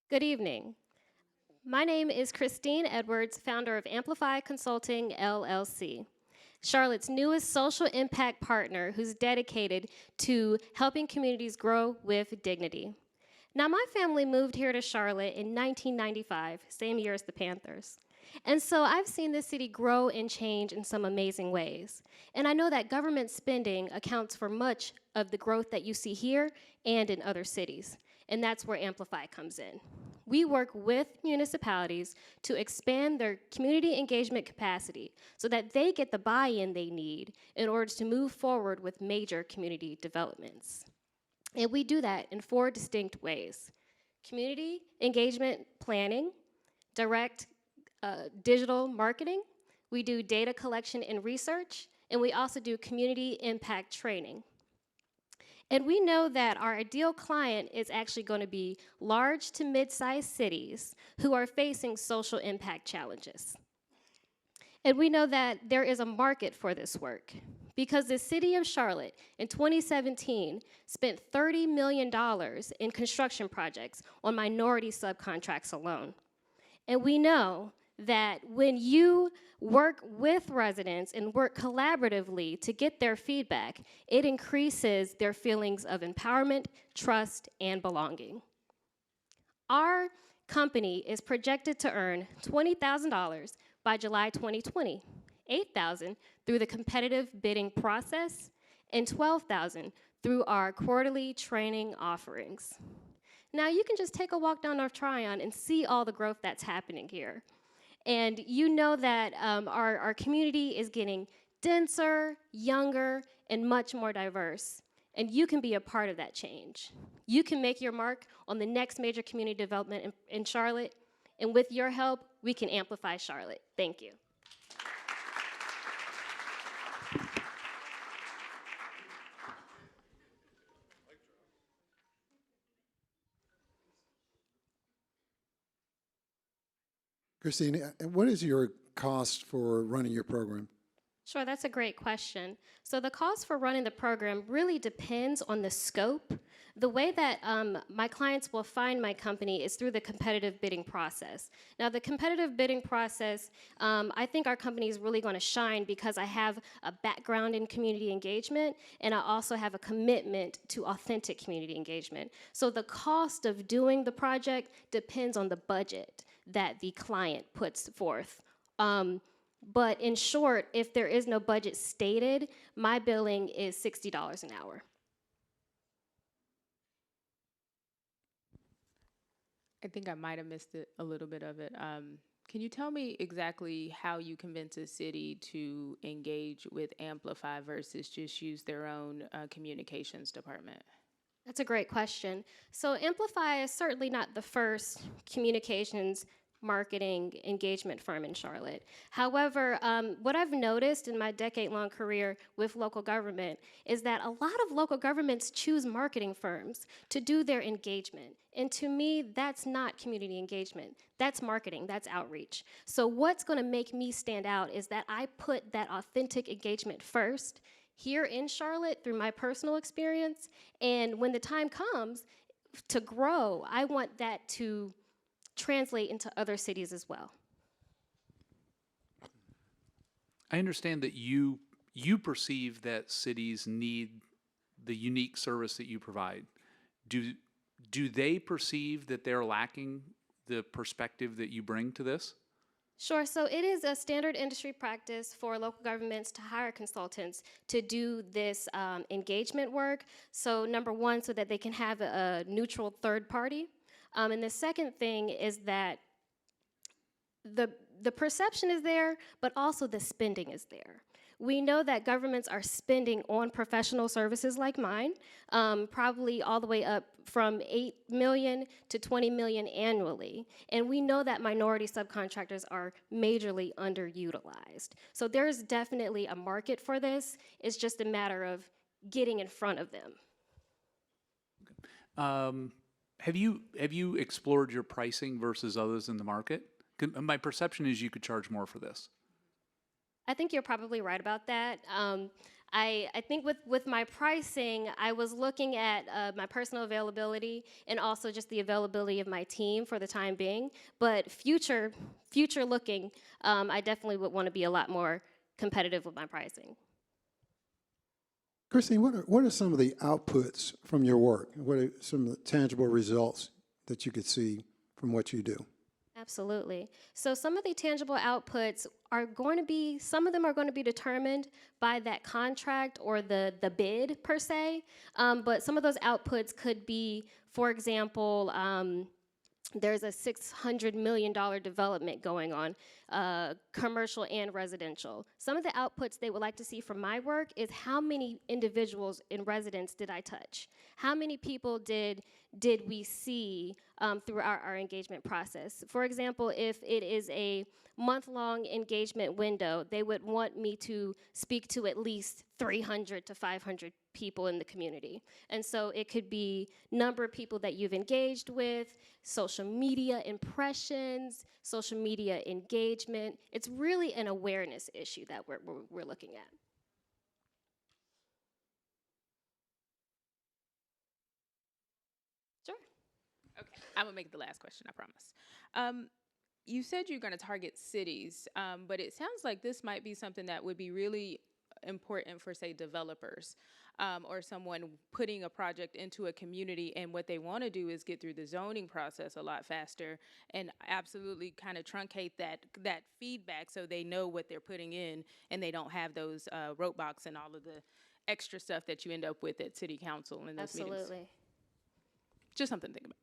Good evening. My name is Christine Edwards, founder of Amplify Consulting LLC, Charlotte's newest social impact partner who's dedicated to helping communities grow with dignity. Now, my family moved here to Charlotte in 1995, same year as the Panthers. And so I've seen this city grow and change in some amazing ways. And I know that government spending accounts for much of the growth that you see here and in other cities. And that's where Amplify comes in. We work with municipalities to expand their community engagement capacity so that they get the buy-in they need in order to move forward with major community developments. And we do that in four distinct ways: community engagement planning, direct digital marketing, we do data collection and research, and we also do community impact training. And we know that our ideal client is actually going to be large to mid-sized cities who are facing social impact challenges. And we know that there is a market for this work because the city of Charlotte in 2017 spent $30 million in construction projects on minority subcontracts alone. And we know that when you work with residents and work collaboratively to get their feedback, it increases their feelings of empowerment, trust, and belonging. Our company is projected to earn $20,000 by July 2020, $8,000 through the competitive bidding process, and $12,000 through our quarterly training offerings. Now, you can just take a walk down North Tryon and see all the growth that's happening here. And you know that our community is getting denser, younger, and much more diverse. And you can be a part of that change. You can make your mark on the next major community development in Charlotte. And with your help, we can amplify Charlotte. Thank you. Christine, what is your cost for running your program? Sure, that's a great question. So the cost for running the program really depends on the scope. The way that my clients will find my company is through the competitive bidding process. Now, the competitive bidding process, I think our company is really going to shine because I have a background in community engagement, and I also have a commitment to authentic community engagement. So the cost of doing the project depends on the budget that the client puts forth. But in short, if there is no budget stated, my billing is $60 an hour. I think I might have missed a little bit of it. Can you tell me exactly how you convince a city to engage with Amplify versus just use their own communications department? That's a great question. So Amplify is certainly not the first communications marketing engagement firm in Charlotte. However, what I've noticed in my decade-long career with local government is that a lot of local governments choose marketing firms to do their engagement. And to me, that's not community engagement. That's marketing, that's outreach. So what's gonna make me stand out is that I put that authentic engagement first here in Charlotte through my personal experience. And when the time comes to grow, I want that to translate into other cities as well. I understand that you perceive that cities need the unique service that you provide. Do they perceive that they're lacking the perspective that you bring to this? Sure, so it is a standard industry practice for local governments to hire consultants to do this engagement work. So number one, so that they can have a neutral third party. And the second thing is that the perception is there, but also the spending is there. We know that governments are spending on professional services like mine, probably all the way up from $8 million to $20 million annually. And we know that minority subcontractors are majorly underutilized. So there's definitely a market for this. It's just a matter of getting in front of them. Have you explored your pricing versus others in the market? My perception is you could charge more for this. I think you're probably right about that. I think with my pricing, I was looking at my personal availability and also just the availability of my team for the time being. But future looking, I definitely would want to be a lot more competitive with my pricing. Christine, what are some of the outputs from your work? What are some of the tangible results that you could see from what you do? Absolutely. So some of the tangible outputs are going to be, some of them are going to be determined by that contract or the bid per se. But some of those outputs could be, for example, there's a $600 million development going on, commercial and residential. Some of the outputs they would like to see from my work is how many individuals in residence did I touch? How many people did we see throughout our engagement process? For example, if it is a month-long engagement window, they would want me to speak to at least 300 to 500 people in the community. And so it could be number of people that you've engaged with, social media impressions, social media engagement. It's really an awareness issue that we're looking at. Sure. Okay, I'm gonna make it the last question, I promise. You said you're gonna target cities, but it sounds like this might be something that would be really important for, say, developers, or someone putting a project into a community, and what they wanna do is get through the zoning process a lot faster and absolutely kind of truncate that feedback so they know what they're putting in and they don't have those roadblocks and all of the extra stuff that you end up with at city council in those meetings. Absolutely. Just something to think about.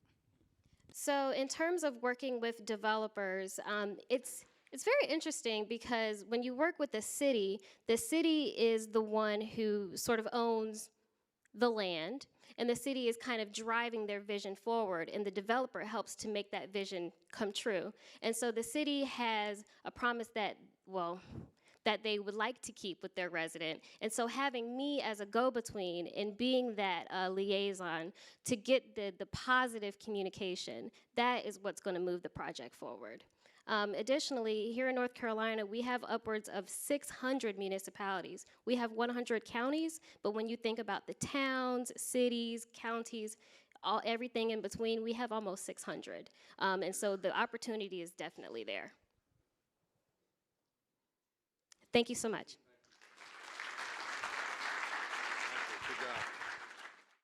So in terms of working with developers, it's very interesting because when you work with the city is the one who sort of owns the land, and the city is kind of driving their vision forward, and the developer helps to make that vision come true. And so the city has a promise that, well, that they would like to keep with their resident. And so having me as a go-between and being that liaison to get the positive communication, that is what's going to move the project forward. Additionally, here in North Carolina, we have upwards of 600 municipalities. We have 100 counties, but when you think about the towns, cities, counties, everything in between, we have almost 600. And so the opportunity is definitely there. Thank you so much. Thank you. Good job.